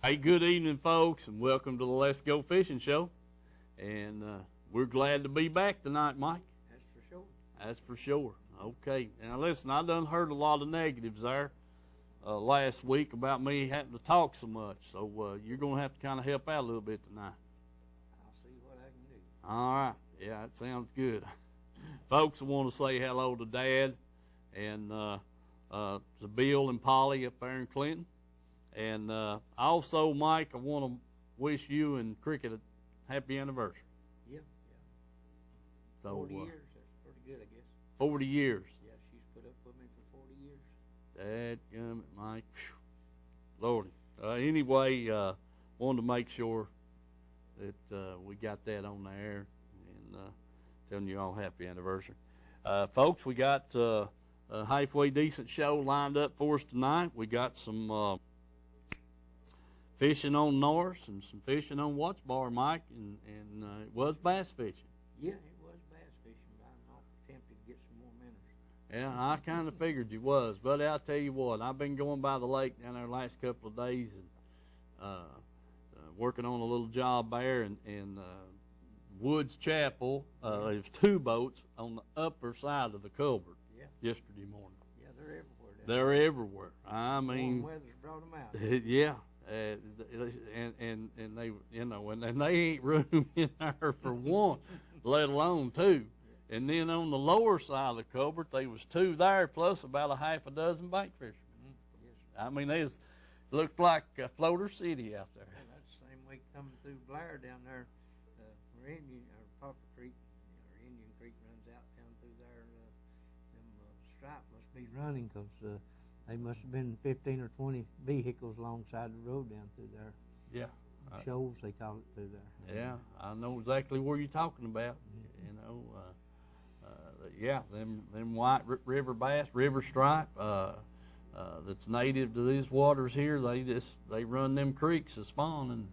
Hey, good evening, folks, and welcome to the Let's Go Fishing Show. And we're glad to be back tonight, Mike. That's for sure. That's for sure. Okay. Now, listen, I done heard a lot of negatives there last week about me having to talk so much. So you're going to have to kind of help out a little bit tonight. I'll see what I can do. All right. Yeah, that sounds good. Folks, I want to say hello to Dad and to Bill and Polly up there in Clinton. And also, Mike, I want to wish you and Cricket a happy anniversary. Yeah. So, 40 years, that's pretty good, I guess. 40 years. Yeah, she's put up with me for 40 years. Dadgummit, Mike. Whew. Lordy. Anyway, wanted to make sure that we got that on the air and telling you all happy anniversary. Folks, we got a halfway decent show lined up for us tonight. We got some fishing on Norris and some fishing on Watts Bar, Mike, and it was bass fishing. Yeah, it was bass fishing, but I'm not tempted to get some more minnows. Yeah, I kind of figured you was, but I'll tell you what, I've been going by the lake down there the last couple of days and working on a little job there, and Woods Chapel, there's two boats on the upper side of the culvert yesterday morning. Yeah, they're everywhere. They're everywhere. I mean, warm weather's brought them out. Yeah. And they, you know, and they ain't room in there for one, let alone two. And then on the lower side of the culvert, there was two there, plus about a half a dozen bank fishermen. Yes. I mean, it looked like Floater City out there. Yeah, that's the same way coming through Blair down there, where Popper Creek, or Indian Creek runs out down through there. Them stripe must be running because they must have been 15 or 20 vehicles alongside the road down through there. Yeah. Shoals, they call it through there. Yeah, I know exactly where you're talking about. You know, yeah, them white river bass, river stripe, that's native to these waters here. They run them creeks to spawn, and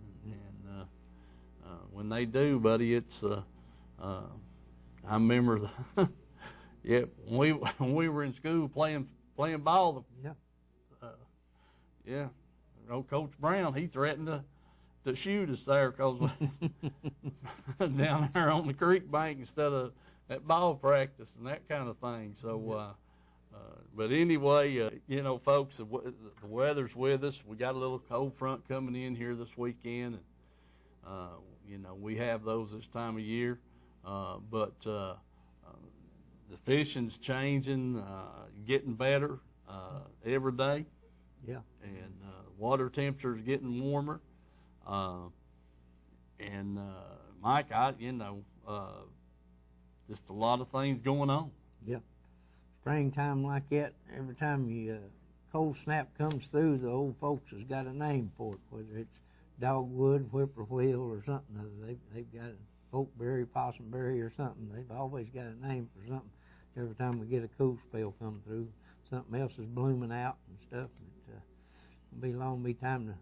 when they do, buddy, it's I remember yeah, when we were in school playing ball. Yeah, old Coach Brown, he threatened to shoot us there because down there on the creek bank instead of at ball practice and that kind of thing. So, but anyway, you know, folks, the weather's with us. We got a little cold front coming in here this weekend, and you know, we have those this time of year, but the fishing's changing, getting better every day. Yeah. And water temperatures getting warmer. And Mike, just a lot of things going on. Yeah. Springtime like that, every time cold snap comes through, the old folks has got a name for it, whether it's dogwood, whippoorwill, or something. They've got pokeberry, possumberry, or something. They've always got a name for something. Every time we get a cool spell come through, something else is blooming out and stuff. It'll be long, be time to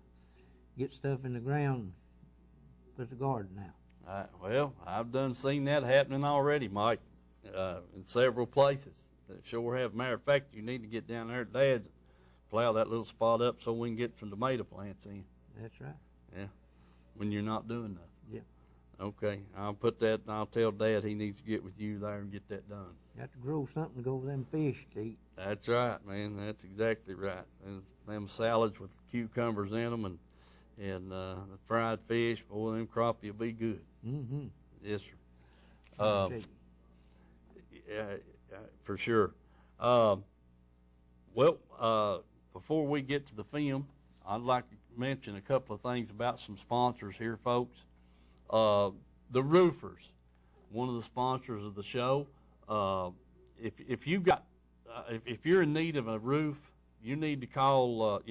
get stuff in the ground and put the garden out. Well, I've done seen that happening already, Mike, in several places. They sure have. Matter of fact, you need to get down there at Dad's, plow that little spot up so we can get some tomato plants in. That's right. Yeah, when you're not doing nothing. Yeah. Okay, I'll put that, and I'll tell Dad he needs to get with you there and get that done. Got to grow something to go with them fish to eat. That's right, man. That's exactly right. And them salads with cucumbers in them and the fried fish, boy, them crappie will be good. Mm-hmm. Yes, sir. Yeah, for sure. Well, before we get to the film, I'd like to mention a couple of things about some sponsors here, folks. The roofers, one of the sponsors of the show. If you're in need of a roof, you need to call,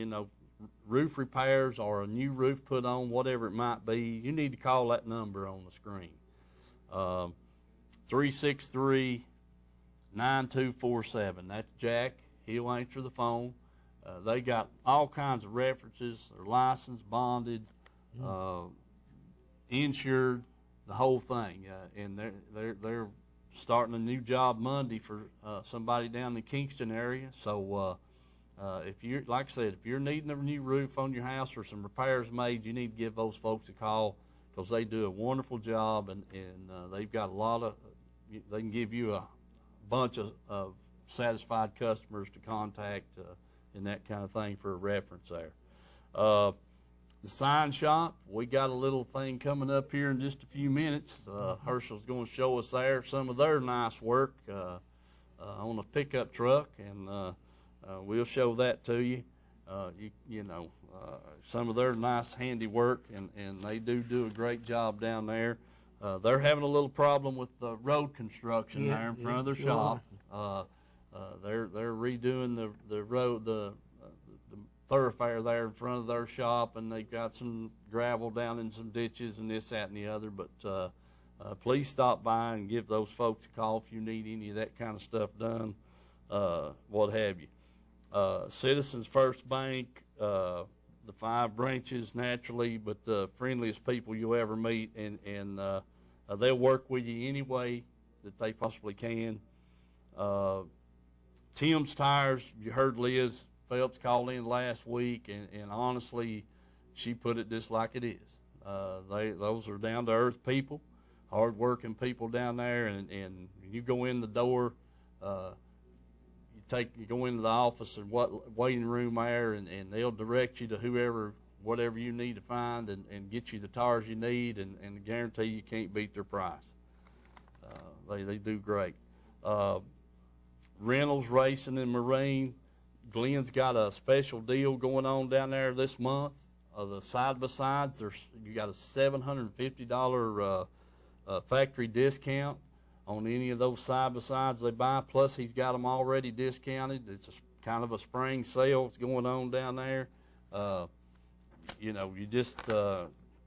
roof repairs or a new roof put on, whatever it might be. You need to call that number on the screen, 363-9247. That's Jack. He'll answer the phone. They got all kinds of references. They're licensed, bonded, insured, the whole thing. And they're starting a new job Monday for somebody down in the Kingston area. So If you're, like I said, if you're needing a new roof on your house or some repairs made, you need to give those folks a call, because they do a wonderful job, and they've got a lot of, they can give you a bunch of satisfied customers to contact and that kind of thing for a reference there. The sign shop, we got a little thing coming up here in just a few minutes. Herschel's going to show us there some of their nice work on a pickup truck, and we'll show that to you. Some of their nice handiwork, and they do a great job down there. They're having a little problem with the road construction there in front of their shop. They're redoing the road, the thoroughfare there in front of their shop, and they've got some gravel down in some ditches and this, that, and the other. But please stop by and give those folks a call if you need any of that kind of stuff done, what have you. Citizens First Bank, the 5 branches naturally, but the friendliest people you'll ever meet, and they'll work with you any way that they possibly can. Tim's Tires, you heard Liz Phelps called in last week, and honestly, she put it just like it is. Those are down-to-earth people, hard-working people down there, and you go in the door, you go into the office and waiting room there, and they'll direct you to whatever you need to find, and get you the tires you need, and guarantee you can't beat their price. They do great. Reynolds Racing and Marine, Glenn's got a special deal going on down there this month. The side-by-sides, you got a $750 factory discount on any of those side-by-sides they buy, plus he's got them already discounted. It's kind of a spring sale that's going on down there. You just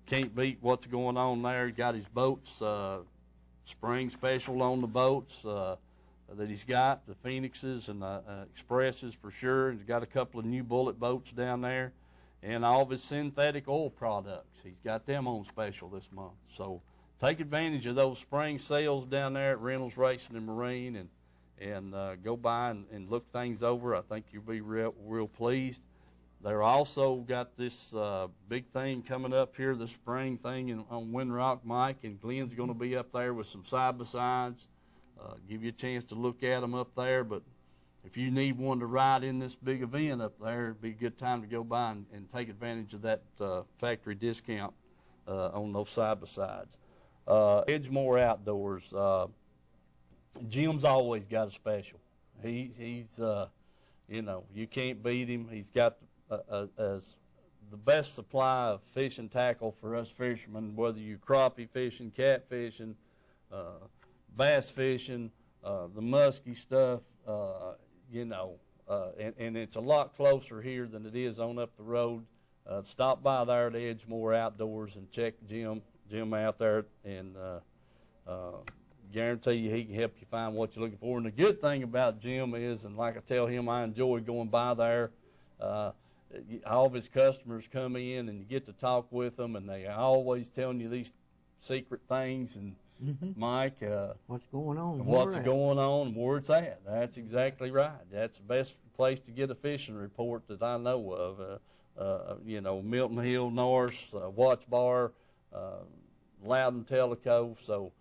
can't beat what's going on there. He got his boats, spring special on the boats that he's got, the Phoenixes and the Expresses for sure. He's got a couple of new Bullet boats down there, and all of his synthetic oil products. He's got them on special this month. So take advantage of those spring sales down there at Reynolds Racing and Marine, and go by and look things over. I think you'll be real pleased. They're also got this big thing coming up here, the spring thing on Windrock, Mike, and Glenn's going to be up there with some side-by-sides. Give you a chance to look at them up there, but if you need one to ride in this big event up there, it'd be a good time to go by and take advantage of that factory discount on those side-by-sides. Edgemore Outdoors, Jim's always got a special. He's you can't beat him. He's got as the best supply of fishing tackle for us fishermen, whether you're crappie fishing, catfishing, bass fishing, the musky stuff, and it's a lot closer here than it is on up the road. Stop by there at Edgemore Outdoors and check Jim out there, and guarantee you he can help you find what you're looking for. And the good thing about Jim is, and like I tell him, I enjoy going by there. All of his customers come in, and you get to talk with them, and they always telling you these secret things. And Mike, what's going on? What's going on? And where it's at? That's exactly right. That's the best place to get a fishing report that I know of. Milton Hill, Norris, Watts Bar, Loudon, Tellico. So,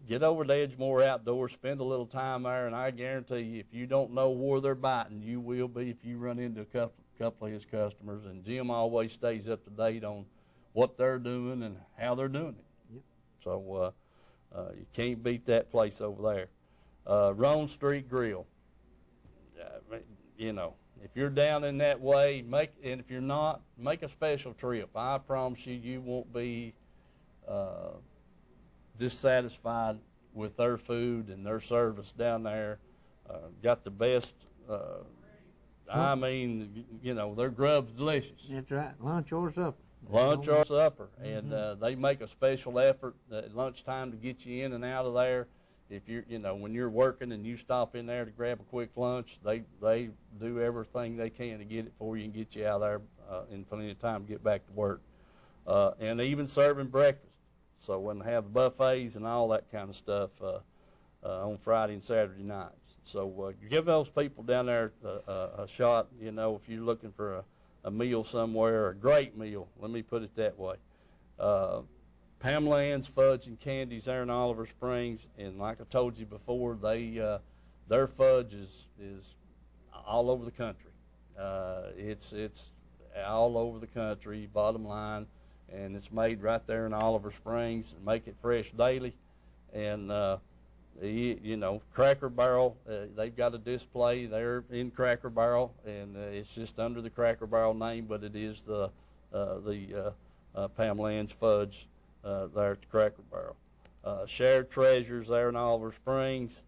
get over to Edgemore Outdoors, spend a little time there, and I guarantee you, if you don't know where they're biting, you will be if you run into a couple of his customers. And Jim always stays up to date on what they're doing and how they're doing it. Yep. So you can't beat that place over there. Roan Street Grill. If you're down in that way, and if you're not, make a special trip. I promise you won't be dissatisfied with their food and their service down there. Got the best. Their grub's delicious. That's right, lunch or supper. Lunch or supper, and they make a special effort at lunchtime to get you in and out of there. If you're, when you're working and you stop in there to grab a quick lunch, they do everything they can to get it for you and get you out of there in plenty of time to get back to work. And even serving breakfast. So when they have buffets and all that kind of stuff on Friday and Saturday nights. So give those people down there a shot, you know, if you're looking for a meal somewhere, a great meal, let me put it that way. Pamela Ann's Fudge and Candies there in Oliver Springs, and like I told you before, their fudge is all over the country. It's all over the country, bottom line, and it's made right there in Oliver Springs, and make it fresh daily. And you know, Cracker Barrel, they've got a display there in Cracker Barrel, and it's just under the Cracker Barrel name, but it is the Pamela Ann's Fudge there at the Cracker Barrel. Shared Treasures there in Oliver Springs.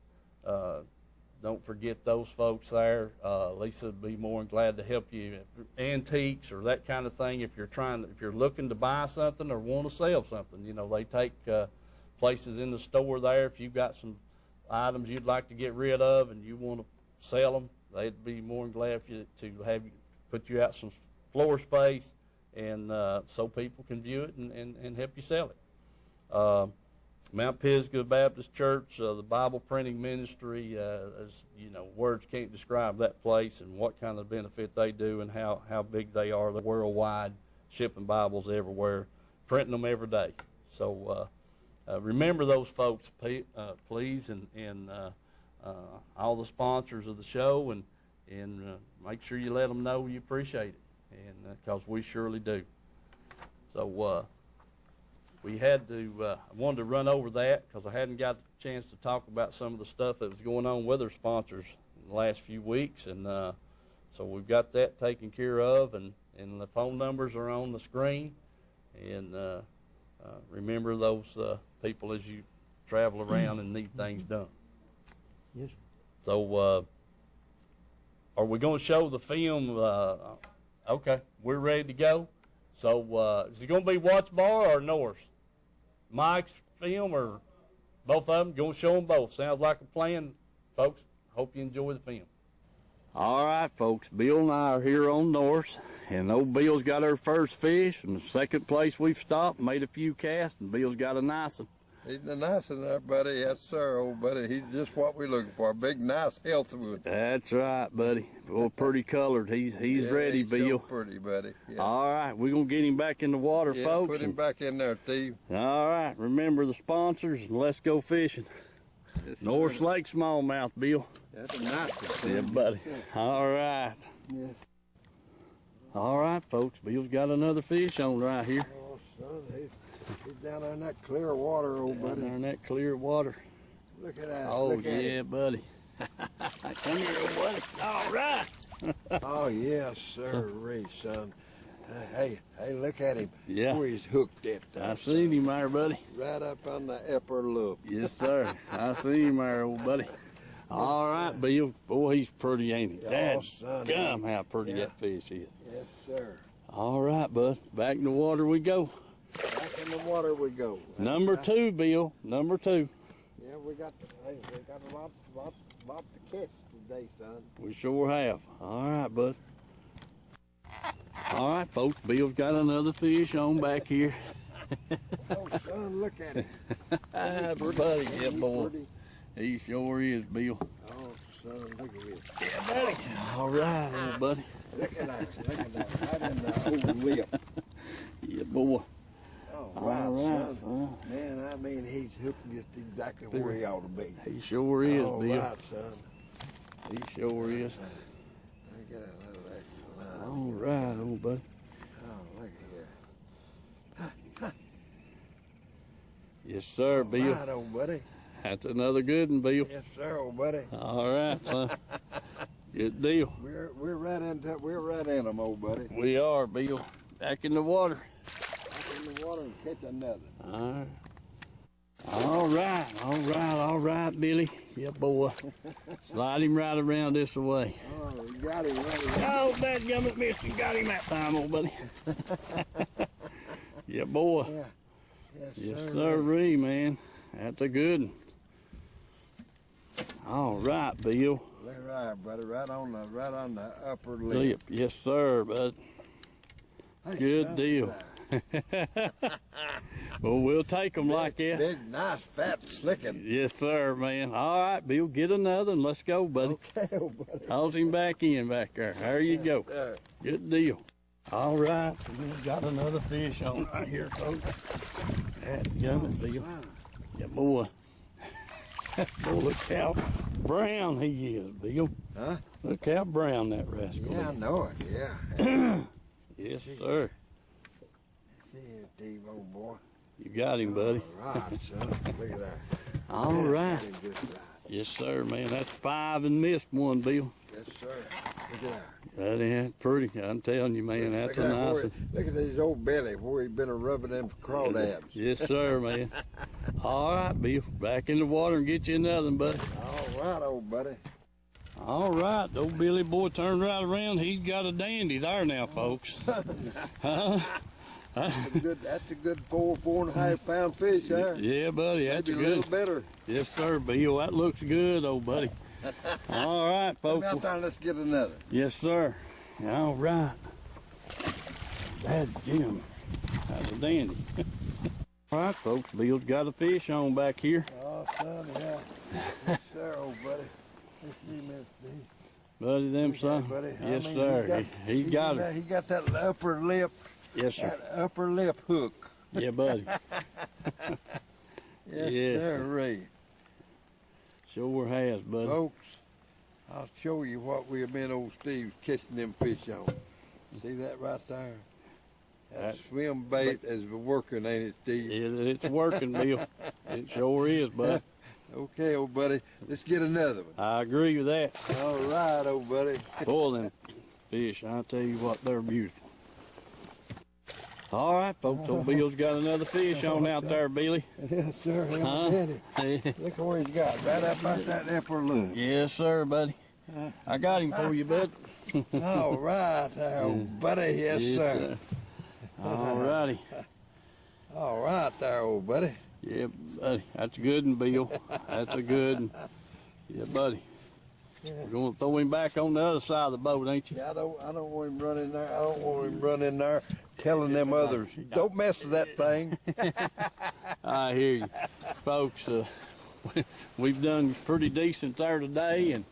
Don't forget those folks there. Lisa would be more than glad to help you. Antiques or that kind of thing. If you're looking to buy something or want to sell something, you know, they take places in the store there. If you've got some items you'd like to get rid of and you want to sell them, they'd be more than glad to have you put you out some floor space, and so people can view it and help you sell it. Mount Pisgah Baptist Church, the Bible printing ministry, as you know, words can't describe that place and what kind of benefit they do and how big they are. They're worldwide, shipping Bibles everywhere, printing them every day. So remember those folks, please, and all the sponsors of the show, and make sure you let them know you appreciate it, and because we surely do. So we had to, I wanted to run over that because I hadn't got a chance to talk about some of the stuff that was going on with our sponsors in the last few weeks. And so we've got that taken care of, and the phone numbers are on the screen. And remember those people as you travel around and need things done. Yes. So are we going to show the film? Okay, we're ready to go. So is it going to be Watts Bar or Norris? Mike's film or both of them? Going to show them both. Sounds like a plan, folks. Hope you enjoy the film. All right, folks. Bill and I are here on Norris, and old Bill's got our first fish, and the second place we've stopped, made a few casts, and Bill's got a nice one. He's a nice one there, buddy. Yes, sir, old buddy. He's just what we're looking for. A big, nice, healthy one. That's right, buddy. Well, pretty colored. He's ready, he's Bill. So pretty, buddy. Yeah. All right, we're going to get him back in the water, folks. Put him back in there, Steve. All right, remember the sponsors, and let's go fishing. Yes, North Lake Smallmouth, Bill. That's a nice one. Yeah, buddy. All right. Yes. All right, folks. Bill's got another fish on right here. Oh, son, he's down there in that clear water, old buddy. Down there in that clear water. Look at that. Oh, Look at yeah, it. buddy. Come here, old buddy. All right. Oh, yes, sir, Ray, son. Hey, look at him. Yeah. Boy, he's hooked at that. I seen him there, buddy. Right up on the upper lip. Yes, sir. I seen him there, old buddy. All right, Bill. Boy, he's pretty, ain't he? Oh, Dad, son. gum, how pretty that fish is. Yes, sir. All right, bud. Back in the water we go. Back in the water we go. Number 2, Bill. Number 2. Yeah, we got a lot to catch today, son. We sure have. All right, bud. All right, folks. Bill's got another fish on back here. Oh, son, look at him. Buddy, yeah, boy. Pretty. He sure is, Bill. Oh, son, look at this. Yeah, buddy. All right, old buddy. Look at that. Right in the old lip. Yeah, boy. Oh, All wow, right, son. Man, I mean, he's hooked just exactly where he ought to be. He sure is, Oh, Bill. right, son. He sure is. Let me get a little extra line. All right, old buddy. Oh, look at here. Yes, sir, Bill. Right, old buddy. That's another good one, Bill. Yes, sir, old buddy. All right, son. Good deal. We're right in them, old buddy. We are, Bill. Back in the water. Back in the water and catch another. All right, Billy. Yeah, boy. Slide him right around this way. Oh, you got him right. Oh, dadgummit, missed him. Got him that time, old buddy. Yeah, boy. Yeah. Yes, sirree, man. That's a good one. All right, Bill. Look right, buddy. Right on the upper lip. Lip. Yes, sir, bud. Hey, Good son, deal. Well, we'll take them like that. Big, nice, fat, slicking. Yes, sir, man. All right, Bill, get another and let's go, buddy. Okay, old buddy. Toss him back in back there. There you go. There. Good deal. All right, we've got another fish on right here, folks. Dadgummit, Bill. Yeah, boy. Boy, look how brown he is, Bill. Huh? Look how brown that rascal Yeah, I is. know it, yeah. Yes, sir. See here, Steve, old boy. You got him, buddy. All right, son. Look at that. All Yeah, right. got him just right. Yes, sir, man. That's 5 and missed one, Bill. Yes, sir. Look at that. That ain't pretty. I'm telling you, man. That's look a at that, nice boy. one. Look at his old belly where he been a rubbing them crawdads. Yes, sir, man. All right, Bill. Back in the water and get you another one, buddy. All right, old buddy. All right, the old Billy boy turned right around. He's got a dandy there now, folks. Huh? That's a good 4.5 pound fish, huh? Yeah, buddy, that's Maybe a good. little better. Yes, sir, Bill. That looks good, old buddy. All right, Come folks. out there and let's get another. Yes, sir. All right. That's Jim. That's a dandy. All right, folks. Bill's got a fish on back here. Oh, son, yeah. Yes, sir, old buddy. Let's see, let's see. Buddy, them Okay, son. buddy. I Yes, mean, sir. He got her. He got that upper lip. Yes, sir. That upper lip hook. Yeah, buddy. Yes, Yes, sir, Ray. Sure has, buddy. Folks, I'll show you what we have been, old Steve, catching them fish on. See that right there? That swim bait is working, ain't it, Steve? It's working, Bill. It sure is, bud. Okay, old buddy. Let's get another one. I agree with that. All right, old buddy. Boy, them fish, I tell you what, they're beautiful. All right, folks, old Bill's got another fish on out there, Billy. Yes, sir. Huh? Look where he's got, right up out that upper lip. Yes, sir, buddy. I got him for you, bud. All right, there, old buddy. Yes, sir. All righty. All right, there, old buddy. Yeah, buddy. That's a good one, Bill. That's a good one. Yeah, buddy. We're going to throw him back on the other side of the boat, ain't you? Yeah, I don't want him running there. I don't want him running there telling them others, don't mess with that thing. I hear you. Folks, we've done pretty decent there today and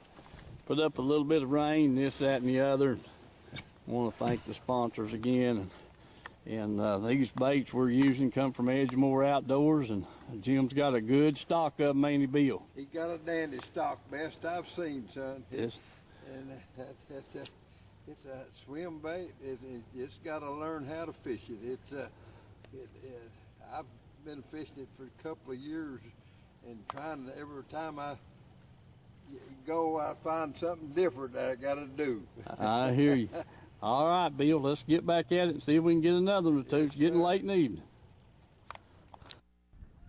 put up a little bit of rain, this, that, and the other. I want to thank the sponsors again. And these baits we're using come from Edgemore Outdoors, and Jim's got a good stock of them, ain't he, Bill? He got a dandy stock, best I've seen, son. Yes. And it's a swim bait. You just got to learn how to fish it. I've been fishing it for a couple of years, and every time I go, I find something different that I got to do. I hear you. All right, Bill, let's get back at it and see if we can get another one or two. It's getting late in the evening.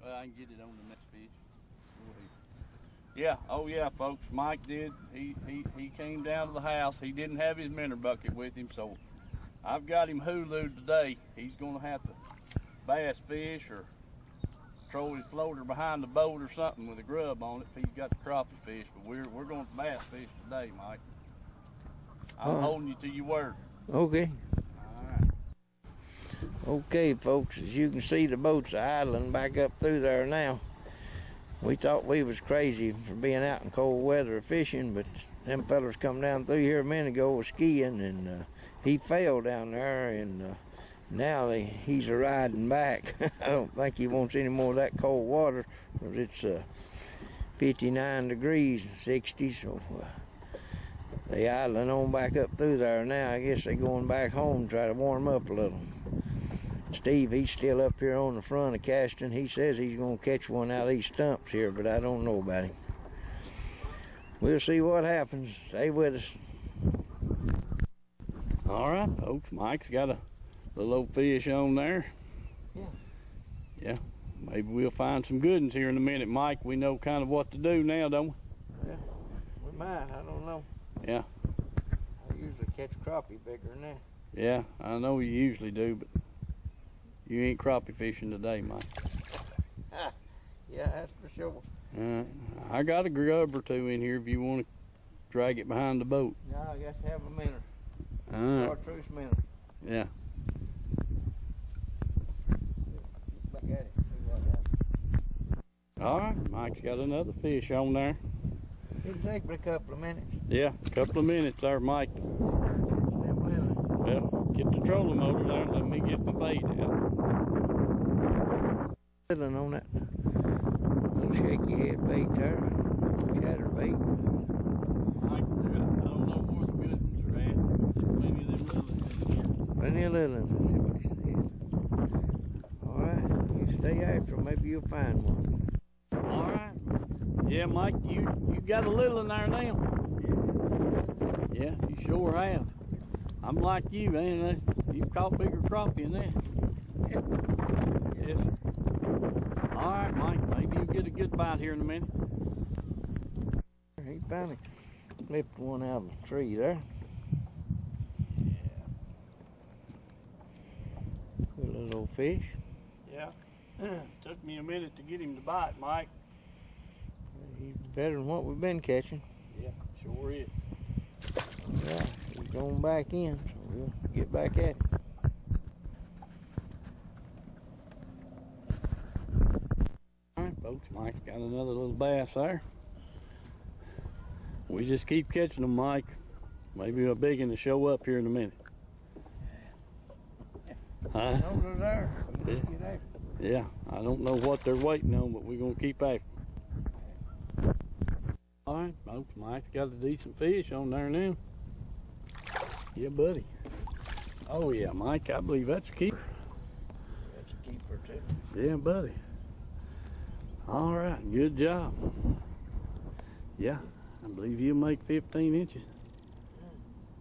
Well, I can get it on the next fish. Yeah, oh yeah, folks, Mike did. He came down to the house. He didn't have his minnow bucket with him, so I've got him hulu'd today. He's going to have to bass fish or throw his floater behind the boat or something with a grub on it if he's got the crappie fish. But we're going to bass fish today, Mike. I'm holding you to your word. Okay. All right. Okay, folks, as you can see, the boat's idling back up through there now. We thought we was crazy for being out in cold weather fishing, but them fellas come down through here a minute ago was skiing, and he fell down there, and now he's a riding back. I don't think he wants any more of that cold water, because it's 59 degrees, 60, so they idling on back up through there now. I guess they going back home to try to warm up a little. Steve, he's still up here on the front of casting. He says he's going to catch one out of these stumps here, but I don't know about him. We'll see what happens. Stay with us. All right, folks. Mike's got a little old fish on there. Yeah. Yeah. Maybe we'll find some good ones here in a minute, Mike. We know kind of what to do now, don't we? Yeah, we might. I don't know. Yeah. I usually catch crappie bigger than that. Yeah, I know you usually do, but you ain't crappie fishing today, Mike. Yeah, that's for sure. I got a grub or two in here if you want to drag it behind the boat. No, I got to have a minute. All right. Chartreuse minute. Yeah. Back at it. All right, Mike's got another fish on there. It'll take me a couple of minutes. Yeah, a couple of minutes there, Mike. Well, get the trolling motor there and let me get my bait out. Fiddling on that little shaky head bait there. Chatter bait. Mike, I don't know where the good ones are at. Maybe them little ones in here. Plenty of little ones. Let's see what she says. Alright, you stay after, maybe you'll find one. All right. Yeah, Mike, you got a little in there now. Yeah, you sure have. I'm like you, man. You've caught bigger crappie than that. Yes. All right, Mike. Maybe you get a good bite here in a minute. He finally flipped one out of the tree there. Good little old fish. Yeah. Took me a minute to get him to bite, Mike. He's better than what we've been catching. Yeah, sure is. Yeah, he's going back in, so we'll get back at it. All right, folks, Mike's got another little bass there. We just keep catching them, Mike. Maybe a big one to show up here in a minute. Huh? No, they're there. Yeah. Get after it. Yeah, I don't know what they're waiting on, but we're going to keep after them. All right, folks, Mike's got a decent fish on there now. Yeah, buddy. Oh, yeah, Mike, I believe that's a keeper. That's a keeper, too. Yeah, buddy. All right, good job. Yeah, I believe you'll make 15 inches.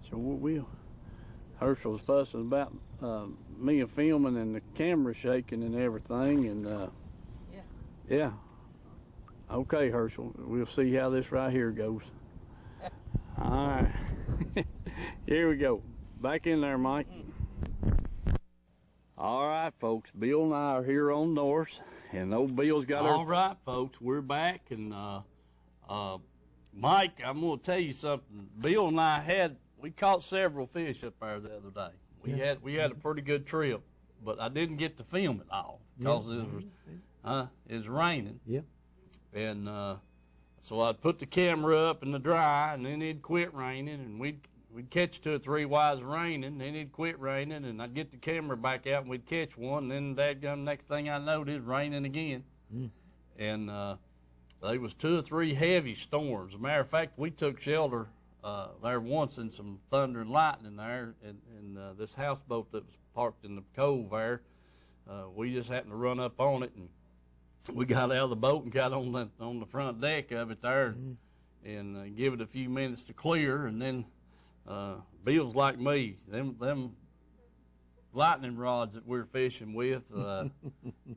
Sure will. Herschel's fussing about me filming and the camera shaking and everything, and yeah. Okay, Herschel, we'll see how this right here goes. All right. Here we go. Back in there, Mike. All right, folks. Bill and I are here on Norse, and old Bill's got our... All right, folks. We're back, and Mike, I'm going to tell you something. Bill and I we caught several fish up there the other day. We had a pretty good trip, but I didn't get to film it all because it was raining. Yeah. And so I'd put the camera up in the dry, and then it'd quit raining, and we'd catch 2 or 3 whiles of raining, then it'd quit raining, and I'd get the camera back out, and we'd catch one, and then dadgum, next thing I knowed, it was raining again. And there was 2 or 3 heavy storms. As a matter of fact, we took shelter there once in some thunder and lightning there, in this houseboat that was parked in the cove there. We just happened to run up on it, and we got out of the boat and got on the front deck of it there, and give it a few minutes to clear, and then Bill's like me. Them lightning rods that we're fishing with,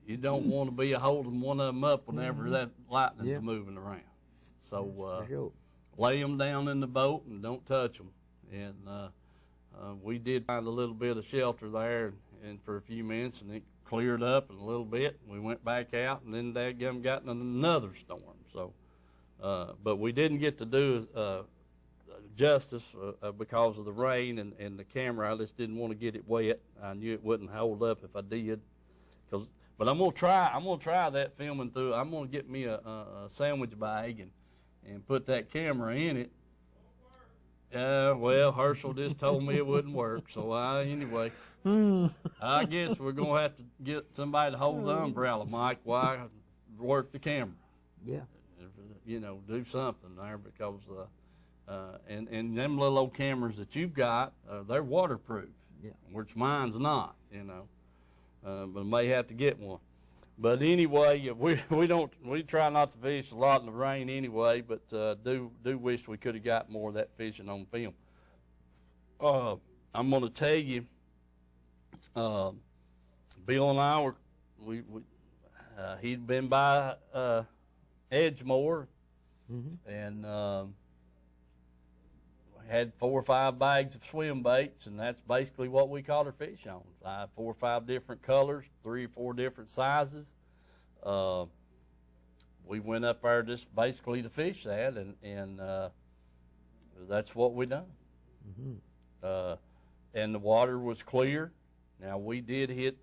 you don't want to be holding one of them up whenever that lightning's moving around. So lay them down in the boat and don't touch them. And we did find a little bit of shelter there, and for a few minutes, and it cleared up a little bit. We went back out, and then dadgum got in another storm. So, but we didn't get to do justice because of the rain and the camera. I just didn't want to get it wet. I knew it wouldn't hold up if I did. But I'm gonna try that filming through. I'm gonna get me a sandwich bag and put that camera in it. Well, Herschel just told me it wouldn't work. So anyway, I guess we're gonna have to get somebody to hold the umbrella, Mike, while I work the camera. Yeah. Do something there because. And them little old cameras that you've got, they're waterproof, which mine's not, but I may have to get one. But anyway, we try not to fish a lot in the rain anyway, but do wish we could have got more of that fishing on film. I'm going to tell you, Bill and I he'd been by Edgemore, and had 4 or 5 bags of swim baits, and that's basically what we caught our fish on. 4 or 5 different colors, 3 or 4 different sizes. We went up there just basically to fish that, and that's what we done. And the water was clear. Now we did hit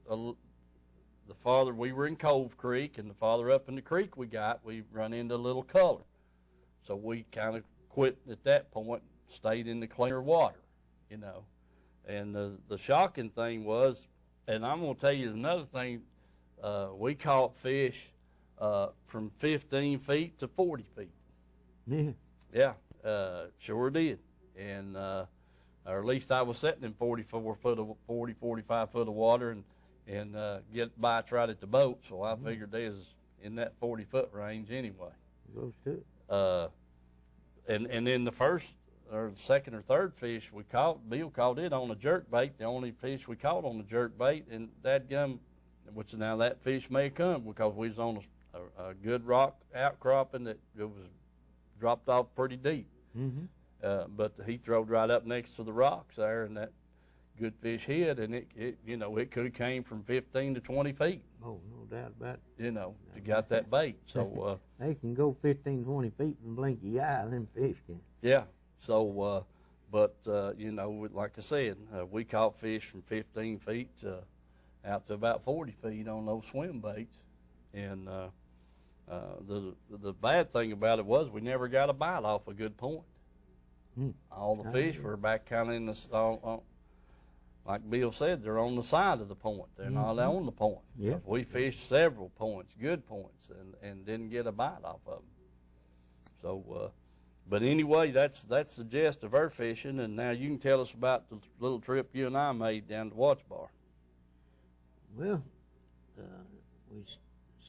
the farther we were in Cove Creek, and the farther up in the creek we got, we run into a little color. So we kind of quit at that point, stayed in the cleaner water, you know. And the shocking thing was, and I'm going to tell you another thing, we caught fish from 15 feet to 40 feet. Yeah. Yeah, sure did. And or at least I was sitting in 45 foot of water, and get bites right at the boat. So I figured they was in that 40-foot range anyway. Close to it. And then the first or second or third fish we caught, Bill caught it on a jerk bait. The only fish we caught on the jerk bait, and dadgum, which now that fish may have come because we was on a good rock outcropping that it was dropped off pretty deep. Mm-hmm. But he throwed right up next to the rocks there, and that good fish hit, and it you know, it could have came from 15 to 20 feet. Oh, no doubt about it. You know, to got that bait. So they can go 15, 20 feet and blink your eye. Them fish can. yeah. So, but you know, like I said, we caught fish from 15 feet out to about 40 feet on those swim baits, and the bad thing about it was we never got a bite off a good point. All the fish were back kind of in the, like Bill said, they're on the side of the point. They're not on the point. Yep. We fished several points, good points, and didn't get a bite off of them. So, but anyway, that's the gist of our fishing. And now you can tell us about the little trip you and I made down to Watts Bar. Well, we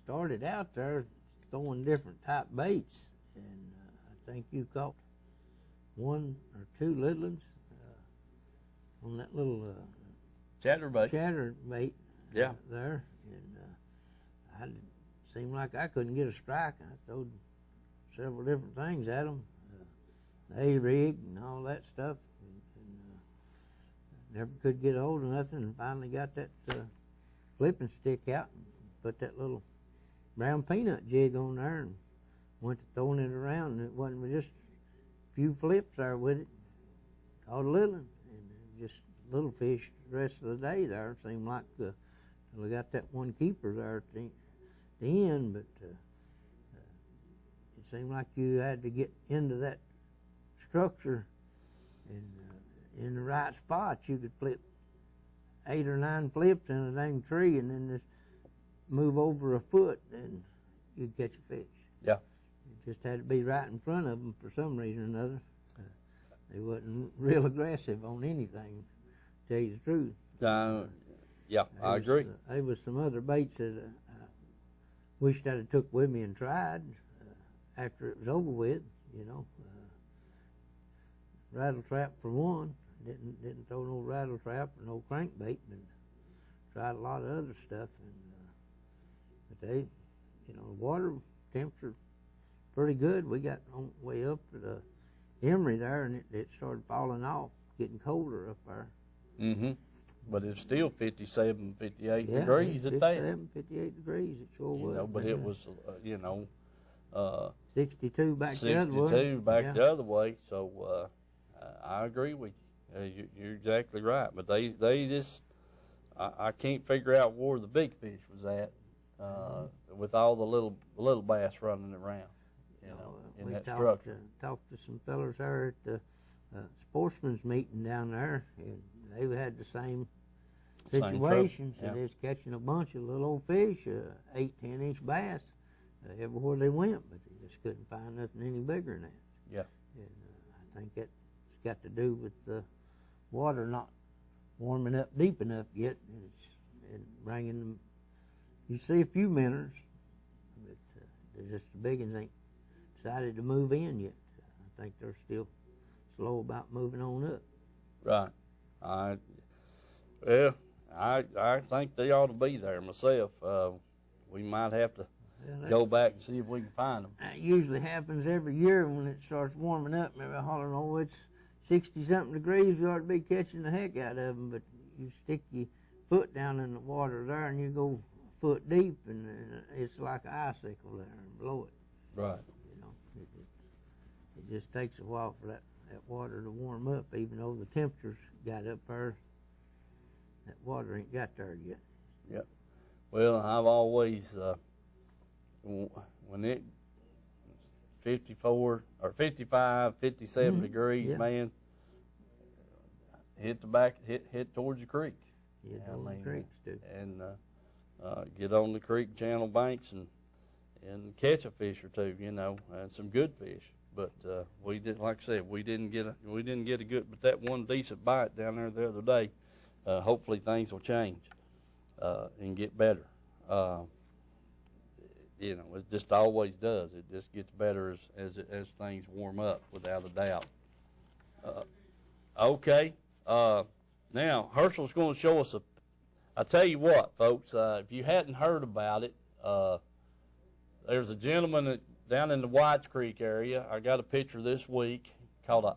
started out there throwing different type baits, and I think you caught one or two little ones on that little Chatterbait. chatterbait Yeah. there, and seemed like I couldn't get a strike. I throwed several different things at them, the A-rig and all that stuff, and never could get a hold of nothing, and finally got that flipping stick out and put that little brown peanut jig on there and went to throwing it around, and it wasn't but just a few flips there with it. Caught a little one, and just little fish the rest of the day there. Seemed like till we got that one keeper there at the end, but it seemed like you had to get into that structure, and in the right spot you could flip 8 or 9 flips in a dang tree, and then just move over a foot, and you'd catch a fish. Yeah. It just had to be right in front of them for some reason or another. They wasn't real aggressive on anything, to tell you the truth. Yeah, I agree. There was some other baits that I wished I'd have took with me and tried after it was over with, you know. Rattle trap for one. Didn't throw no rattle trap or no crankbait, but tried a lot of other stuff. And but they, you know, the water temperature pretty good. We got on way up to the Emery there, and it started falling off, getting colder up there. Mm-hmm. But it's still 57, 58 Yeah, degrees at that. 57, 58 degrees, it sure You was. know, but it was, you know, 62 back the other way. 62 back the other way. So I agree with you. You're exactly right. But they just, I can't figure out where the big fish was at with all the little bass running around, you know, in that structure. Talked to some fellas there at the sportsman's meeting down there, and they had the same situation. So they was catching a bunch of little old fish, 8, 10-inch bass, everywhere they went, but they just couldn't find nothing any bigger than that. Yeah. And I think that's got to do with the water not warming up deep enough yet, and bringing them. You see a few minnows, but they're just the big ones ain't decided to move in yet. I think they're still slow about moving on up. Right. I think they ought to be there myself. We might have to go back and see if we can find them. That usually happens every year when it starts warming up. Maybe hollering, oh, it's 60-something degrees, we ought to be catching the heck out of them. But you stick your foot down in the water there, and you go a foot deep, and it's like an icicle there, and blow it. Right. You know, it just takes a while for that water to warm up, even though the temperatures got up there. That water ain't got there yet. Yep. Well, I've always, when it 54 or 55, 57 degrees, Yeah. man, hit towards the creek. Yeah, on the creeks too. And get on the creek channel banks and catch a fish or two, you know, and some good fish. But we did, like I said, we didn't get a good. But that one decent bite down there the other day. Hopefully things will change and get better. You know, it just always does. It just gets better as things warm up, without a doubt. Okay. Now Herschel's going to show us I tell you what, folks. If you hadn't heard about it, there's a gentleman down in the Whites Creek area. I got a picture this week called a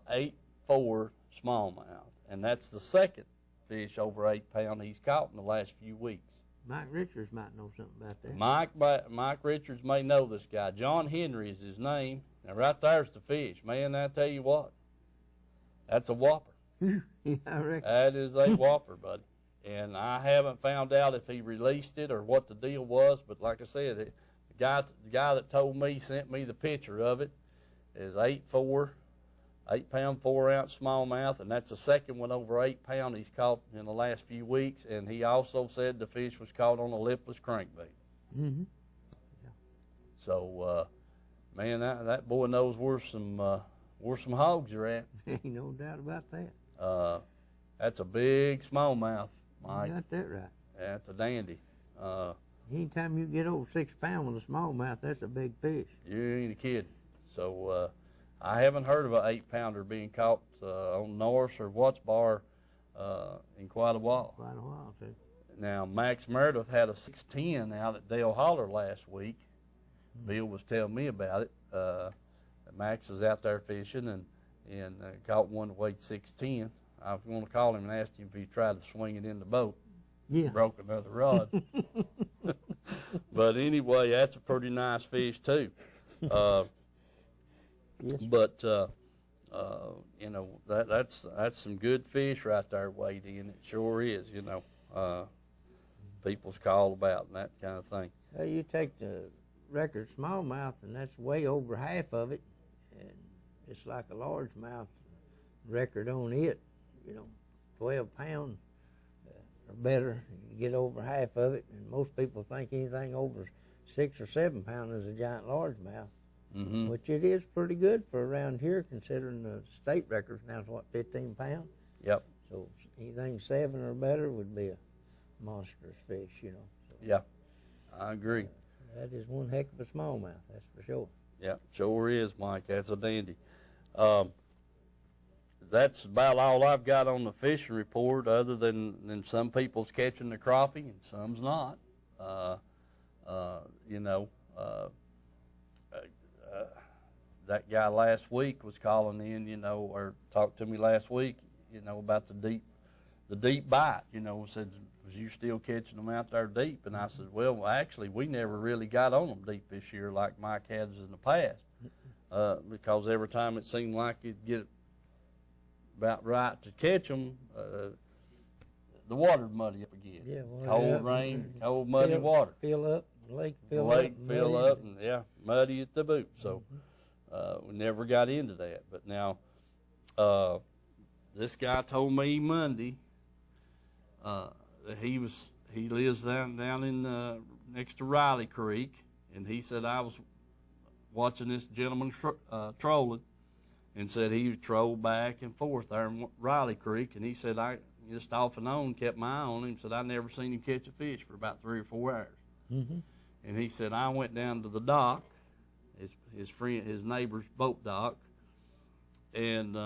8.4 smallmouth, and that's the second fish over 8 pound he's caught in the last few weeks. Mike Richards might know something about that. Mike Richards may know this guy. John Henry is his name. Now right there's the fish, man. I tell you what, that's a whopper. Yeah, I reckon. That is a whopper, buddy. And I haven't found out if he released it or what the deal was, but like I said, the guy that told me, sent me the picture of it, is 8.4, 8 pound, 4 ounce smallmouth, and that's the second one over 8 pound he's caught in the last few weeks. And he also said the fish was caught on a lipless crankbait. Mm-hmm. Yeah. So, man, that boy knows where some hogs are at. Ain't no doubt about that. That's a big smallmouth, Mike. You got that right. That's a dandy. Anytime you get over 6 pounds with a smallmouth, that's a big fish. You ain't a kid. So I haven't heard of an 8 pounder being caught on Norris or Watts Bar in quite a while. Quite a while, too. Now, Max Meredith had a 610 out at Dale Holler last week. Bill was telling me about it. Max was out there fishing and caught one that weighed 610. I was going to call him and ask him if he tried to swing it in the boat. Yeah. Broke another rod. But anyway, that's a pretty nice fish too. Yes. But you know, that's some good fish right there weighed in. It sure is. You know, people's call about and that kind of thing. Well, you take the record smallmouth, and that's way over half of it, and it's like a largemouth record on it. You know, 12 pound or better, you get over half of it, and most people think anything over 6 or 7 pound is a giant largemouth, which it is pretty good for around here, considering the state record now is what, 15 pounds. Yep. So anything 7 or better would be a monstrous fish, you know. So Yeah, I agree. that is one heck of a smallmouth, that's for sure. Yeah, sure is, Mike. That's a dandy. That's about all I've got on the fishing report, other than some people's catching the crappie and some's not. You know, that guy last week was calling in, you know, or talked to me last week, you know, about the deep bite. You know, said, was you still catching them out there deep? And I said, well, actually, we never really got on them deep this year like Mike has in the past, because every time it seemed like it'd get about right to catch them, the water'd muddy up again. Yeah, well, cold rain, cold muddy water. Fill up, the lake fill The lake up. fill up, and yeah, muddy at the boot. So we never got into that. But now, this guy told me Monday that he lives down in next to Riley Creek, and he said I was watching this gentleman trolling, and said he trolled back and forth there in Riley Creek, and he said I just off and on kept my eye on him. Said I never seen him catch a fish for about 3 or 4 hours. And he said I went down to the dock, his neighbor's boat dock, and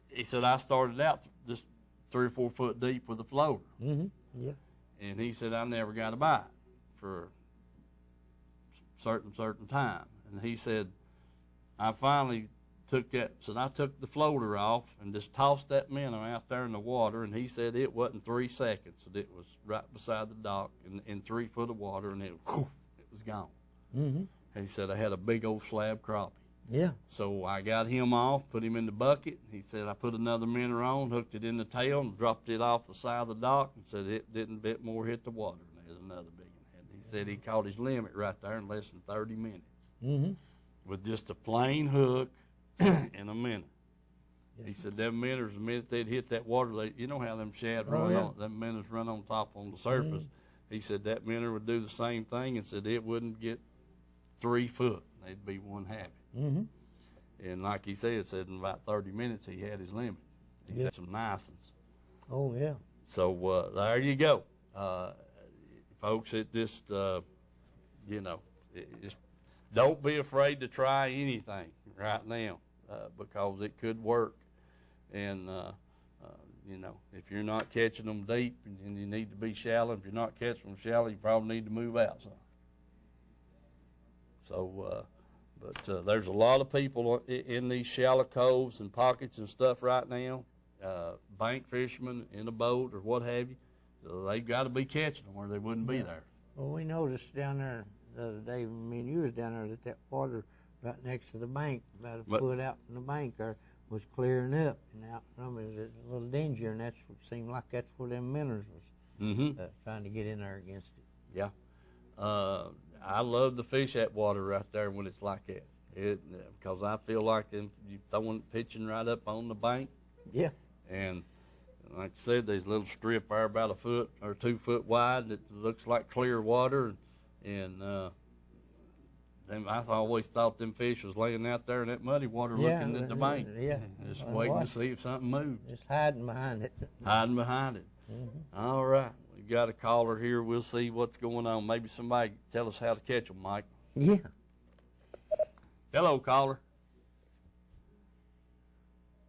he said I started out just 3 or 4 foot deep with a floater. Yeah. And he said I never got a bite for a certain time. And he said I finally took the floater off and just tossed that minnow out there in the water, and he said it wasn't 3 seconds that it was right beside the dock in 3 foot of water, and it was gone. And he said I had a big old slab crappie. Yeah. So I got him off, put him in the bucket. He said I put another minnow on, hooked it in the tail, and dropped it off the side of the dock, and said it didn't bit more hit the water. And there's another big one. And he said he caught his limit right there in less than 30 minutes Mm-hmm. with just a plain hook and a minnow. He said them minnows, the minute they'd hit that water, you know how them shad run yeah. on, them minnows run on top on the surface. He said that minnow would do the same thing, and said it wouldn't get 3 foot. They'd be one habit. Mm-hmm. And like he said in about 30 minutes he had his limit. He said some nice ones. Oh, yeah. So there you go. Folks, it just, you know, just don't be afraid to try anything right now because it could work. And, you know, if you're not catching them deep and you need to be shallow, if you're not catching them shallow, you probably need to move out some. So, but there's a lot of people in these shallow coves and pockets and stuff right now, bank fishermen in a boat or what have you. So they've got to be catching them or they wouldn't be there. Well, we noticed down there the other day, me and you was down there, that water right next to the bank, about a foot out from the bank there, was clearing up. And out from it was a little dingier, and that's what seemed like that's where them minnows was trying to get in there against it. Yeah. I love to fish that water right there when it's like that. Because I feel like you throwing pitching right up on the bank. Yeah. And like I said, there's a little strip there about a foot or 2 foot wide that looks like clear water. And I always thought them fish was laying out there in that muddy water looking at the bank. Yeah. Just waiting to see if something moved. Just hiding behind it. Hiding behind it. Mm-hmm. All right. We got a caller here. We'll see what's going on. Maybe somebody tell us how to catch them, Mike. Yeah. Hello, caller.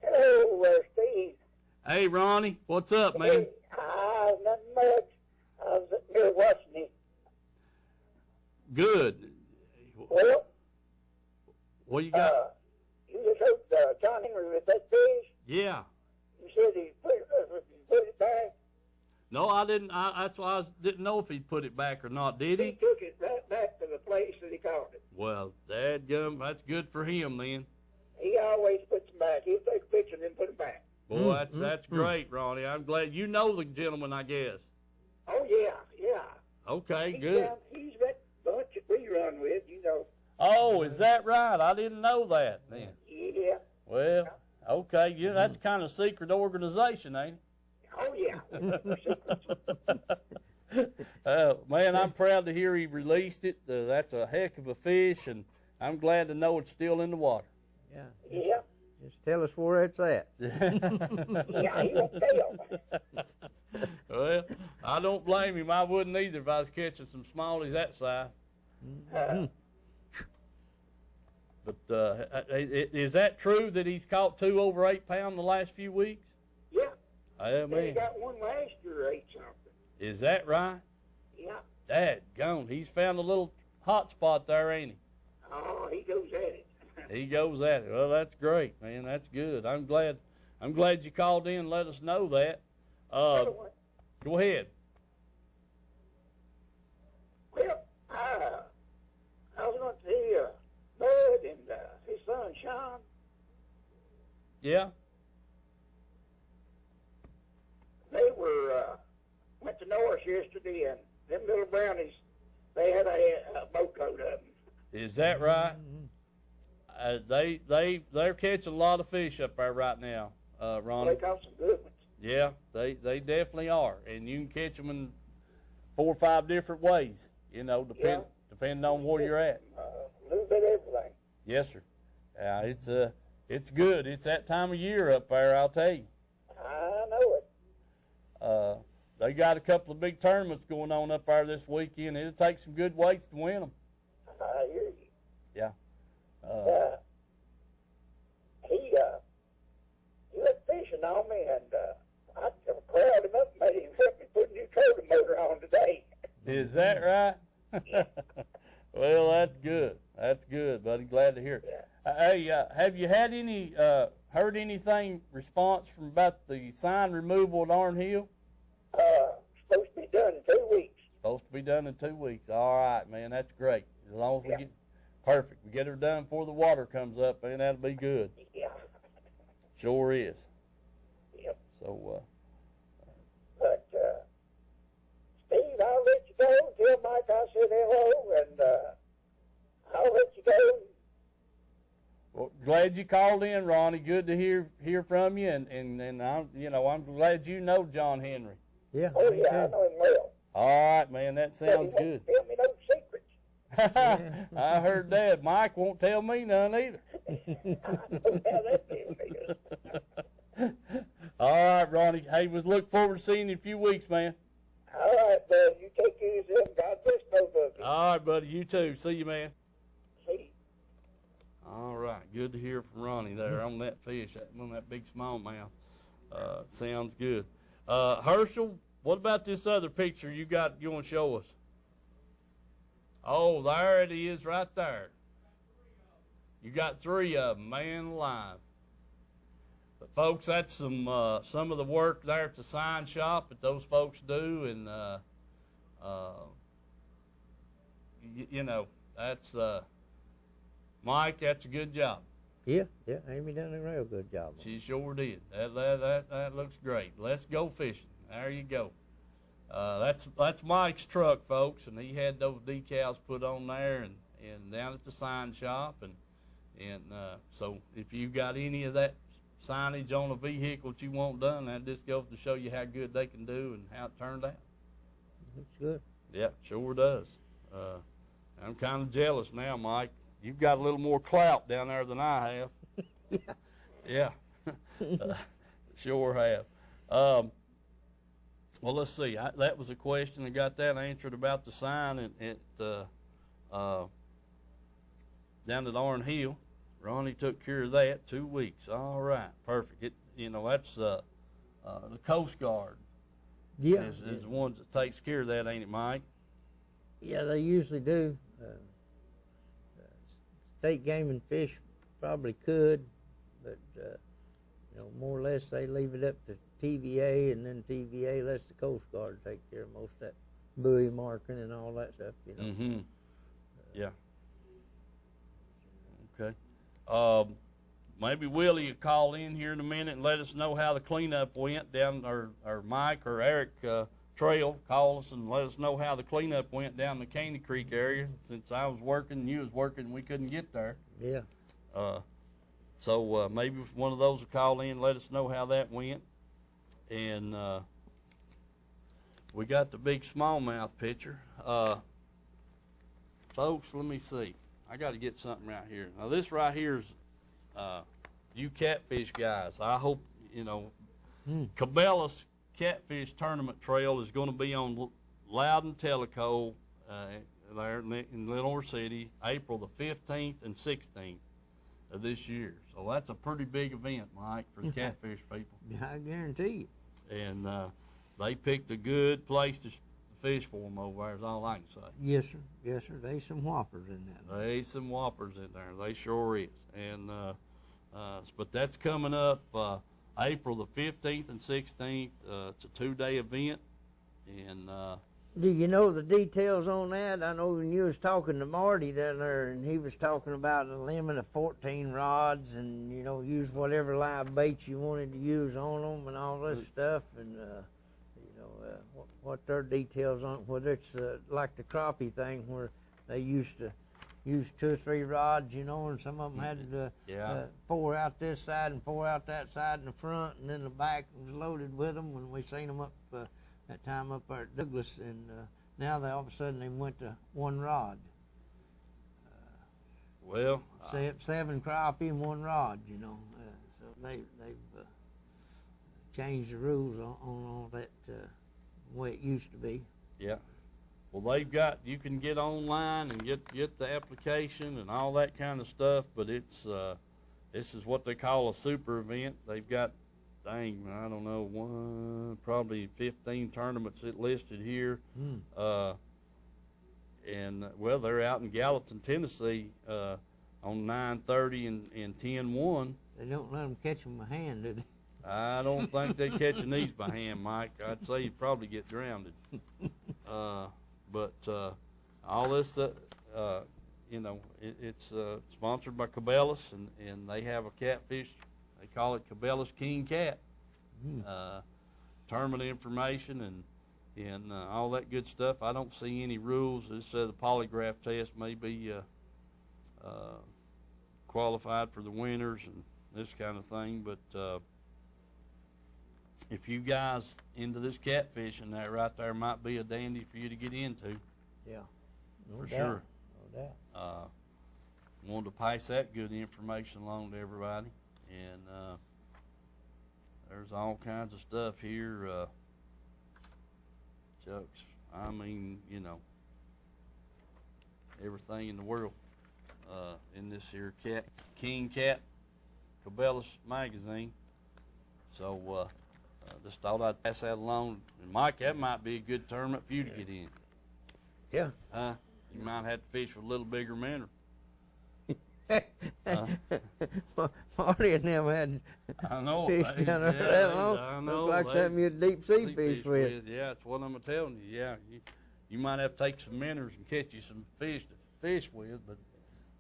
Hello, Steve. Hey, Ronnie. What's up, man? Nothing much. I was near watching it. Good. Well, What you got? You just hooked John Henry with that fish. Yeah. You said he put it back. No, I didn't. That's why I didn't know if he'd put it back or not. Did He he? took it right back to the place that he caught it. Well, dadgum, that's good for him then. He always puts them back. He'll take a picture and then put them back. Boy, that's great, Ronnie. I'm glad you know the gentleman, I guess. Oh, yeah. Okay, good. He's that bunch that we run with, you know. Oh, is that right? I didn't know that then. Yeah. Well, okay, yeah, that's kind of secret organization, ain't it? Oh, yeah. Man, I'm proud to hear he released it. That's a heck of a fish, and I'm glad to know it's still in the water. Yeah. Yeah. Just tell us where it's at. Yeah, he won't tell. Well, I don't blame him. I wouldn't either if I was catching some smallies that size. But is that true that he's caught 2 over 8 pound in the last few weeks? Yeah. Oh, He man. got one last year, 8 something. Is that right? Yeah. Dadgone. He's found a little hot spot there, ain't he? Oh, he goes at it. He goes at it. Well, that's great, man. That's good. I'm glad you called in and let us know that. Go ahead. Well, I was going to see Bud and his son Sean. Yeah. They went to Norris yesterday, and them little brownies, they had a boatload of them. Is that right? They're catching a lot of fish up there right now, Ronnie. They caught some good ones. Yeah, they definitely are, and you can catch them in 4 or 5 different ways. You know, depending on where you're at. A little bit of everything. Yes, sir. Yeah, it's good. It's that time of year up there, I'll tell you. I know it. They got a couple of big tournaments going on up there this weekend. It'll take some good weights to win them. I hear you. Yeah. He went fishing on me, and I crowded him up and made him help me put a new trolling motor on today. Is that right? Well, that's good. That's good, buddy. Glad to hear it. Hey, have you had any heard anything response from about the sign removal at Arn Hill? Supposed to be done in 2 weeks. Supposed to be done in 2 weeks. All right, man. That's great. As long as we get perfect. We get her done before the water comes up, and that'll be good. Yeah. Sure is. Yep. So, But, Steve, I'll let you go. Tell Mike I said hello, and I'll let you go. well, glad you called in, Ronnie. Good to hear from you, and I'm glad you know John Henry. Yeah. Oh, me yeah, too. I know him well. All right, man, that sounds But he good. won't tell me no secrets. I heard that. Mike won't tell me none either. I know how that deal is. All right, Ronnie. Hey, was look forward to seeing you in a few weeks, man. All right, bud. You take care of yourself. God bless both of you. All right, buddy. You too. See you, man. See. All right. Good to hear from Ronnie there on that fish, on that big smallmouth. Sounds good. Herschel, what about this other picture you got you want to show us? Oh, there it is right there. You got 3 of them, man alive. But folks, that's some of the work there at the sign shop that those folks do, and that's Mike. That's a good job. Yeah, Amy done a real good job. She sure did. That looks great. Let's go fishing. There you go. That's Mike's truck, folks, and he had those decals put on there and down at the sign shop, and so if you got any of that signage on a vehicle that you want done, that just goes to show you how good they can do and how it turned out. Looks good. Yeah, sure does. I'm kind of jealous now, Mike. You've got a little more clout down there than I have. Yeah. Sure have. Well, let's see. That was a question. I got that answered about the sign down at Orange Hill. Ronnie took care of that. 2 weeks. All right, perfect. That's the Coast Guard. Yeah. Is the ones that takes care of that, ain't it, Mike? Yeah, they usually do. State Game and Fish probably could, but more or less they leave it up to TVA, and then TVA lets the Coast Guard take care of most of that buoy marking and all that stuff. Mm-hmm. Yeah. Okay. Maybe Willie will call in here in a minute and let us know how the cleanup went down, or Mike or Eric Trail, call us and let us know how the cleanup went down the Caney Creek area. Since I was working and you was working, we couldn't get there. Yeah. So maybe one of those will call in and let us know how that went. And we got the big smallmouth picture. Folks, let me see. I got to get something right here. Now, this right here is you catfish guys. I hope, Cabela's Catfish Tournament Trail is going to be on Loudon Tellico there in Lenore City, April the 15th and 16th of this year. So that's a pretty big event, Mike, for the catfish people. Yeah, I guarantee you. And they picked a good place to fish for them over there, is all I can say. Yes, sir. Yes, sir. There's some whoppers in there. There's some whoppers in there. They sure is. And but that's coming up April the 15th and 16th. It's a 2-day event. And do you know the details on that? I know when you was talking to Marty down there, and he was talking about a limit of 14 rods, and use whatever live baits you wanted to use on them, and all this stuff, and what their details on it, whether it's like the crappie thing where they used to use 2 or 3 rods, and some of them had 4 out this side and 4 out that side in the front, and then the back was loaded with them when we seen them up that time up there at Douglas, and now they all of a sudden they went to 1 rod. Well, 7 crappie and 1 rod, so they've changed the rules on all that way it used to be. Yeah. Well, you can get online and get the application and all that kind of stuff, but this is what they call a super event. They've got, I don't know, probably 15 tournaments listed here. And, well, they're out in Gallatin, Tennessee on 9:30 and 10:1. They don't let them catch them by hand, do they? I don't think they're catching these by hand, Mike. I'd say you'd probably get drowned. But all this it's sponsored by Cabela's, and they have a catfish. They call it Cabela's King Cat. Tournament information and all that good stuff. I don't see any rules. It says the polygraph test may be qualified for the winners and this kind of thing. But if you guys into this catfishing, that right there might be a dandy for you to get into. Yeah, no for doubt. sure. No doubt. Wanted to pass that good information along to everybody, and there's all kinds of stuff here. Chucks, I mean, everything in the world in this here King Cat Cabela's magazine. So just thought I'd pass that along. And Mike, that might be a good tournament for you to get in. Yeah. You might have to fish with a little bigger minnow. Marty and them had I know. fish down there that long. I know. Looked like something you'd deep sea fish with. Yeah, that's what I'm telling you. Yeah, you might have to take some minnows and catch you some fish to fish with, but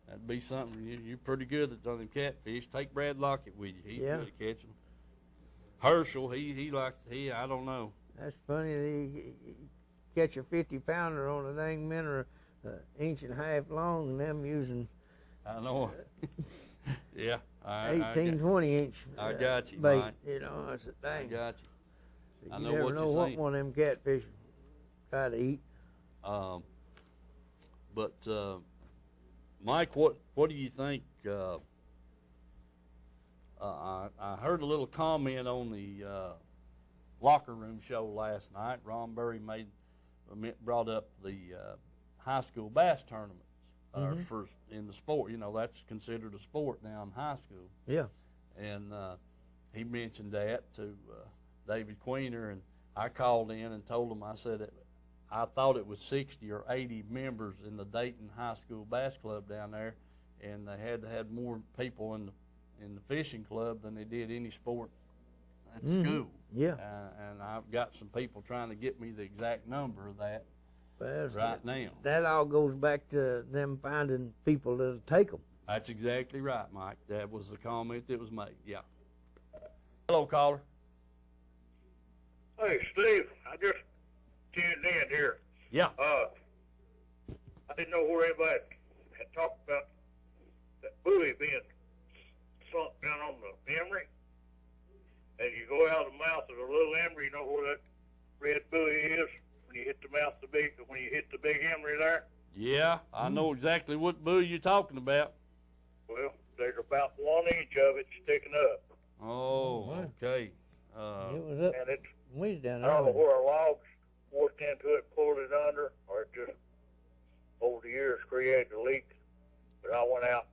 that'd be something. You're pretty good at them catfish. Take Brad Lockett with you. He's good at catching. Herschel, he likes. I don't know. That's funny. He catch a 50-pounder on a dang minnow, inch and a half long, and them using. I know. Yeah. 18, 20 inch I got you, bait. Mike. That's a thing. I got you. So I you know never what know you're what saying. one of them catfish try to eat. But Mike, what do you think? I heard a little comment on the locker room show last night. Ron Berry brought up the high school bass tournaments for in the sport. That's considered a sport now in high school. Yeah. And he mentioned that to David Queener, and I called in and told him, I said, I thought it was 60 or 80 members in the Dayton High School Bass Club down there, and they had to have more people in the fishing club than they did any sport at school. Yeah. And I've got some people trying to get me the exact number of that Well, right now. That all goes back to them finding people that'll take them. That's exactly right, Mike. That was the comment that was made. Yeah. Hello, caller. Hey, Steve, I just tuned in here. Yeah. I didn't know where anybody had talked about that buoy being sunk down on the Emery. As you go out of the mouth of the little Emery, you know where that red buoy is when you hit the mouth of when you hit the big Emery there. Yeah, I know exactly what buoy you're talking about. Well, there's about 1 inch of it sticking up, Oh, okay. It was up. and it's We was down I don't know there. where a log's forced into it, pulled it under, or it just over the years created a leak. But I went out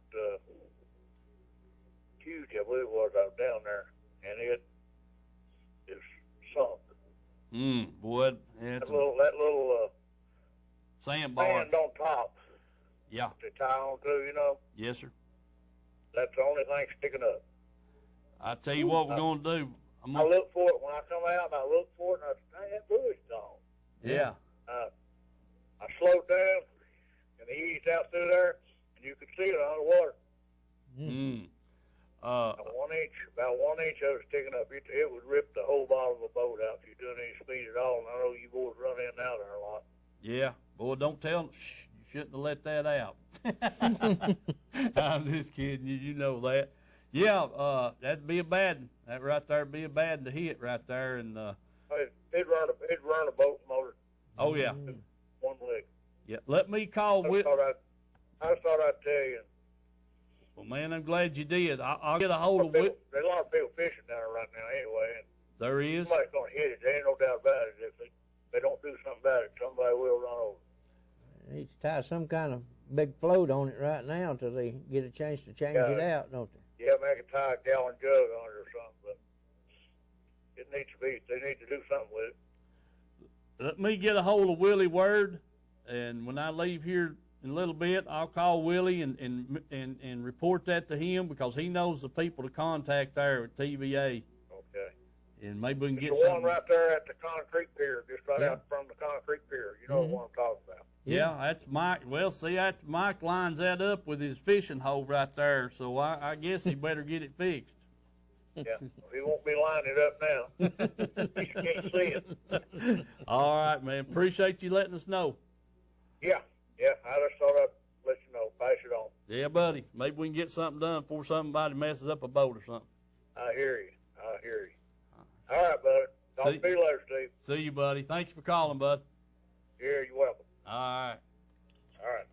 Tuesday, I believe it was, I was down there, and it is sunk. Boy, that's That little sandbar. band on top Yeah. to tie on to, Yes, sir. that's the only thing sticking up. I tell you what we're going to do. I'm I gonna, looked for it when I come out, and I looked for it, and I said, dang, that buoy's gone. yeah. I slowed down, and he eased out through there, and you could see it underwater. About 1 inch of it sticking up. It would rip the whole bottom of the boat out if you're doing any speed at all. And I know you boys run in and out there a lot. Yeah. Boy, don't tell. Shh, you shouldn't have let that out. I'm just kidding you. You know that. Yeah, that'd be a bad one. That right there would be a bad one to hit right there. And It'd run a boat motor. oh yeah, One leg. yeah. Let me call I with. just thought I'd tell you. Well, man, I'm glad you did. I'll get a hold of Whit. There's a lot of people fishing down there right now anyway, and There is. somebody's going to hit it. There ain't no doubt about it. If they don't do something about it, somebody will run over. They need to tie some kind of big float on it right now until they get a chance to change it out, don't they? Yeah, make a tie a gallon jug on it or something, but it needs to be. They need to do something with it. Let me get a hold of Willie Word, and when I leave here in a little bit, I'll call Willie and report that to him because he knows the people to contact there at TVA. Okay. and maybe we can get It's the something. one right there at the concrete pier, just right Yeah. out from the concrete pier. You know the one I'm talking about. Yeah, that's Mike. Well, see, that's Mike lines that up with his fishing hole right there, so I guess he better get it fixed. Yeah, he won't be lining it up now. You can't see it. All right, man. Appreciate you letting us know. Yeah, I just thought I'd let you know, pass it on. Yeah, buddy. Maybe we can get something done before somebody messes up a boat or something. I hear you. All right, buddy. Talk See- to you later, Steve. See you, buddy. Thank you for calling, bud. Yeah, you're welcome. All right. All right.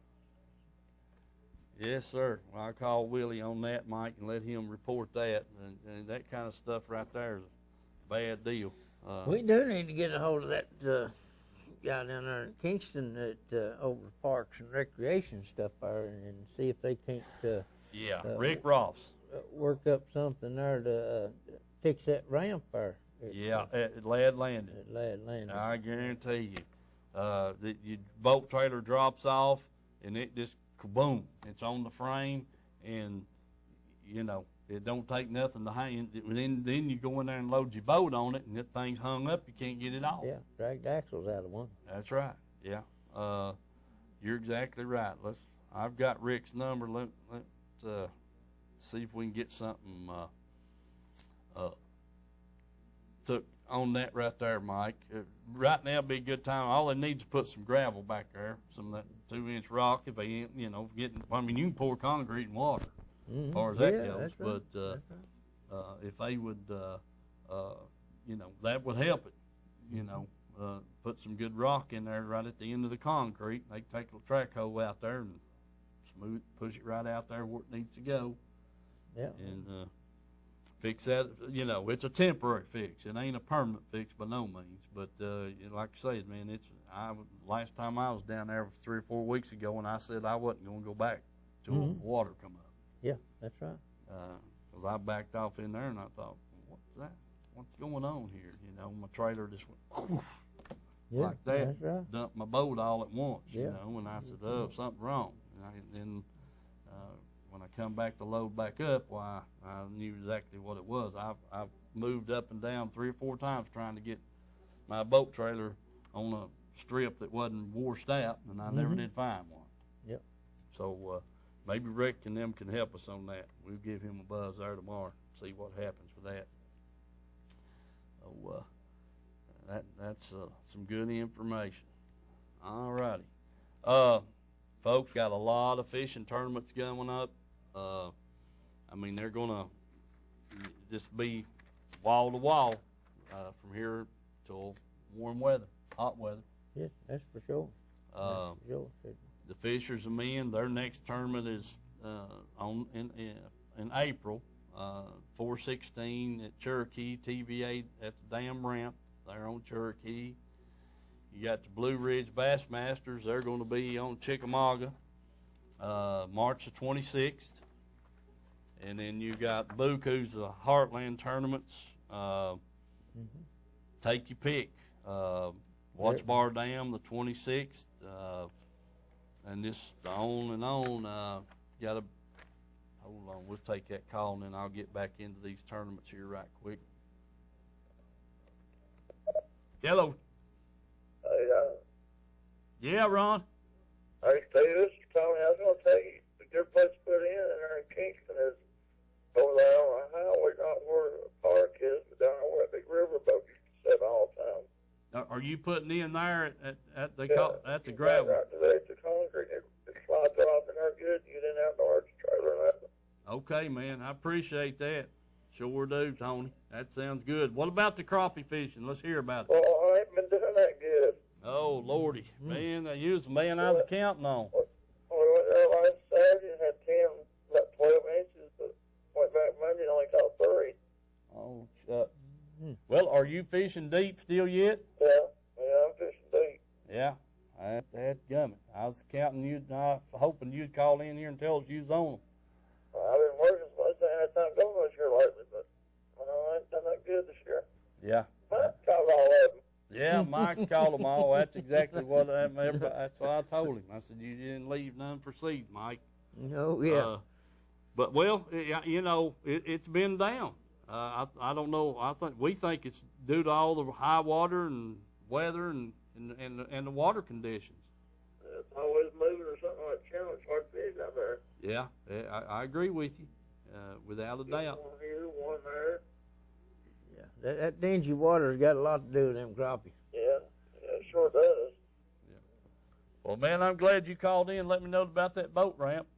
Yes, sir. Well, I'll call Willie on that, Mike, and let him report that. And that kind of stuff right there is a bad deal. We do need to get a hold of that guy down there in Kingston that over Parks and Recreation stuff there, and see if they can't Yeah, Rick Ross. work up something there to fix that ramp there. Yeah, at Ladd Landing. At Ladd Landing. I guarantee you. Your boat trailer drops off, and it just kaboom. It's on the frame, and, you know, it don't take nothing to hang. Then you go in there and load your boat on it, and that thing's hung up. You can't get it off. Yeah, dragged axles out of one. That's right. Yeah. You're exactly right. I've got Rick's number. Let's see if we can get something took on that right there, Mike. Right now would be a good time. All they need is to put some gravel back there, some of that 2-inch rock. If they ain't, you know, getting. I mean, you can pour concrete and water, as far as that goes. That's right. But if they would, you know, that would help it. You know, put some good rock in there right at the end of the concrete. They take a track hole out there and smooth, push it right out there where it needs to go. Yeah. And fix that. You know, it's a temporary fix. It ain't a permanent fix by no means. But like I said, man, last time I was down there 3 or 4 weeks ago, and I said I wasn't going to go back till the water come up. Yeah, that's right. Because I backed off in there and I thought, what's that? What's going on here? You know, my trailer just went whoosh, like that. That's right. Dumped my boat all at once. Yeah. You know, and I said, something wrong. And then when I come back to load back up, why, I knew exactly what it was. I've moved up and down 3 or 4 times trying to get my boat trailer on a strip that wasn't washed out, and I never did find one. Yep. So maybe Rick and them can help us on that. We'll give him a buzz there tomorrow, see what happens with that. So that's some good information. All righty. Folks, got a lot of fishing tournaments going up. I mean, they're going to just be wall to wall from here till warm weather, hot weather. Yes, that's for sure. The Fishers and Men, their next tournament is in April, 4/16 at Cherokee, TVA at the Dam Ramp there on Cherokee. You got the Blue Ridge Bassmasters. They're going to be on Chickamauga, March the 26th. And then you got Buku's the Heartland tournaments. Take your pick. Watch Bar Dam the 26th. And just on and on. Got to hold on. We'll take that call and then I'll get back into these tournaments here right quick. Hello. Hey, Yeah, Ron. hey, Steve, this is Tony. I was going to tell you, the good place to put in there in Kingston is over there on the highway, not where the park is, but down where that big riverboat used to sit all the time. Are you putting in there at the You gravel? Right to there, the concrete, it slides off in there good. You get in out the arch trailer and that. Okay, man. I appreciate that. Sure do, Tony. That sounds good. What about the crappie fishing? Let's hear about it. Well, I ain't been doing that good. Oh, Lordy. Man, you was the man I was counting on. We went there last Saturday and had about 12 inches, but went back Monday and only caught 3. Oh, shucks. Well, are you fishing deep still yet? Yeah, I'm fishing deep. Yeah. That's gummit. I was counting you, hoping you'd call in here and tell us you was on them. I've been working so much, I ain't had time to go much here lately, but I ain't done that good this year. Yeah. Mike caught all of them. Yeah, Mike's called them all. That's exactly what that's what I told him. I said, you didn't leave none for seed, Mike. Oh, yeah. But, well, you know, it's been down. I don't know. We think it's due to all the high water and weather and the water conditions. It's always moving or something like channel. It's hard to fish out there. Yeah, I agree with you, without a doubt. One here, one there. Yeah, that dingy water's got a lot to do with them crappie. Yeah, it sure does. Well, man, I'm glad you called in and let me know about that boat ramp.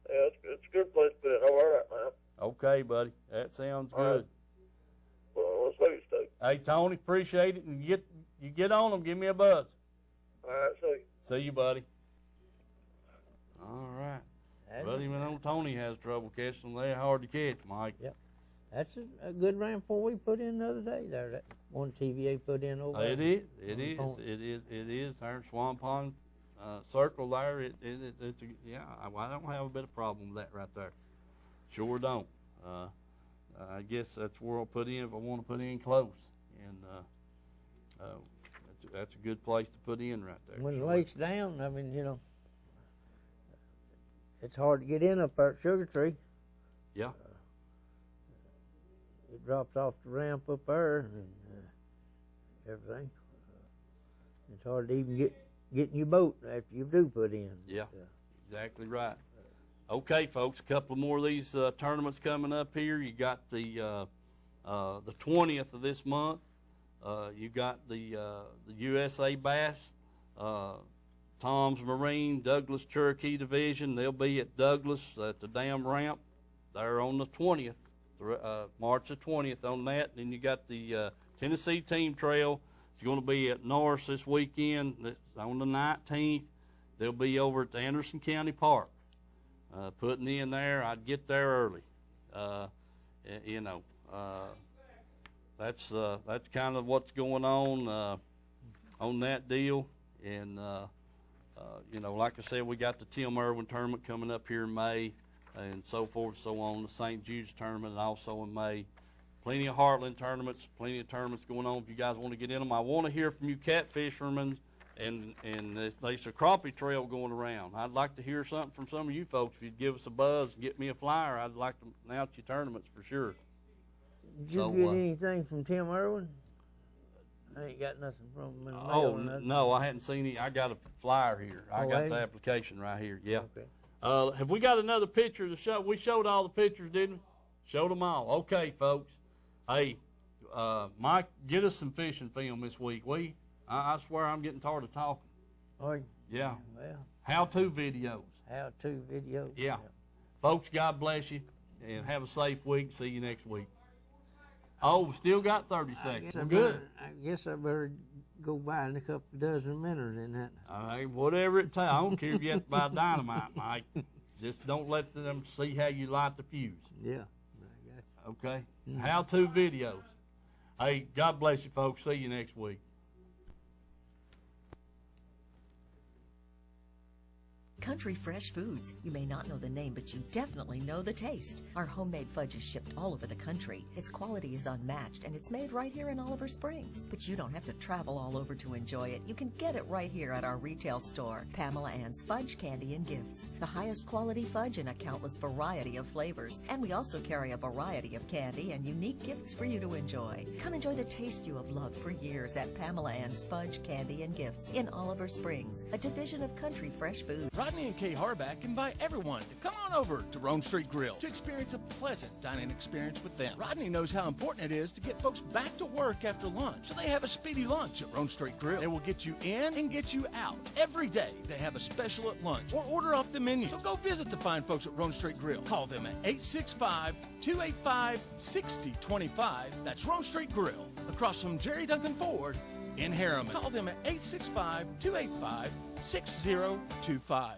Yeah, it's a good place to put it. I'll wear that, man. Okay, buddy. That sounds All good. right. Well, let's see you, Steve. Hey, Tony, appreciate it. And you get on them, give me a buzz. All right, see you. See you, buddy. All right. But even though Tony has trouble catching them, they're hard to catch, Mike. Yep. That's a good ramp for we put in the other day there. That one TVA put in over there. It is. Our Swan Pond circle there. It's I don't have a bit of problem with that right there. Sure don't. I guess that's where I'll put in if I want to put in close, and that's a good place to put in right there. When the lake's down, I mean, it's hard to get in up there at Sugar Tree. Yeah. It drops off the ramp up there and everything. It's hard to even get in your boat after you do put in. Yeah, exactly right. Okay, folks, a couple more of these tournaments coming up here. You got the 20th of this month. You got the USA Bass, Tom's Marine, Douglas Cherokee Division. They'll be at Douglas at the dam ramp. They're on the 20th, March the 20th on that. Then you got the Tennessee Team Trail. It's going to be at Norris this weekend. It's on the 19th. They'll be over at the Anderson County Park. Putting in there, I'd get there early. That's kind of what's going on that deal. And like I said, we got the Tim Irwin tournament coming up here in May, and so forth, so on. The St. Jude's tournament also in May. Plenty of Heartland tournaments, plenty of tournaments going on. If you guys want to get in them, I want to hear from you catfishermen. And there's a crappie trail going around. I'd like to hear something from some of you folks. If you'd give us a buzz and get me a flyer, I'd like to announce your tournaments for sure. Did you get anything from Tim Irwin? I ain't got nothing from him in the mail or nothing. No, I hadn't seen it. I got a flyer here. I got the application right here. Yeah. Okay. Have we got another picture to show? We showed all the pictures, didn't we? Showed them all. Okay, folks. Hey, Mike, get us some fishing film this week, will you? I swear I'm getting tired of talking. Oh, yeah. Well, how-to videos. How-to videos. Yeah. Folks, God bless you, and have a safe week. See you next week. Oh, we still got 30 seconds. We're good. I guess I better go buy a couple dozen minnows in that. All right, whatever it takes. I don't care if you have to buy dynamite, Mike. Just don't let them see how you light the fuse. Yeah. Okay? Mm-hmm. How-to videos. Hey, God bless you, folks. See you next week. Country Fresh Foods. You may not know the name, but you definitely know the taste. Our homemade fudge is shipped all over the country. Its quality is unmatched, and it's made right here in Oliver Springs. But you don't have to travel all over to enjoy it. You can get it right here at our retail store, Pamela Ann's Fudge, Candy, and Gifts. The highest quality fudge in a countless variety of flavors. And we also carry a variety of candy and unique gifts for you to enjoy. Come enjoy the taste you have loved for years at Pamela Ann's Fudge, Candy, and Gifts in Oliver Springs, a division of Country Fresh Foods. Rodney and Kay Harback invite everyone to come on over to Roan Street Grill to experience a pleasant dining experience with them. Rodney knows how important it is to get folks back to work after lunch, so they have a speedy lunch at Roan Street Grill. They will get you in and get you out. Every day they have a special at lunch or order off the menu. So go visit the fine folks at Roan Street Grill. Call them at 865-285-6025. That's Roan Street Grill, across from Jerry Duncan Ford in Harriman. Call them at 865-285-6025.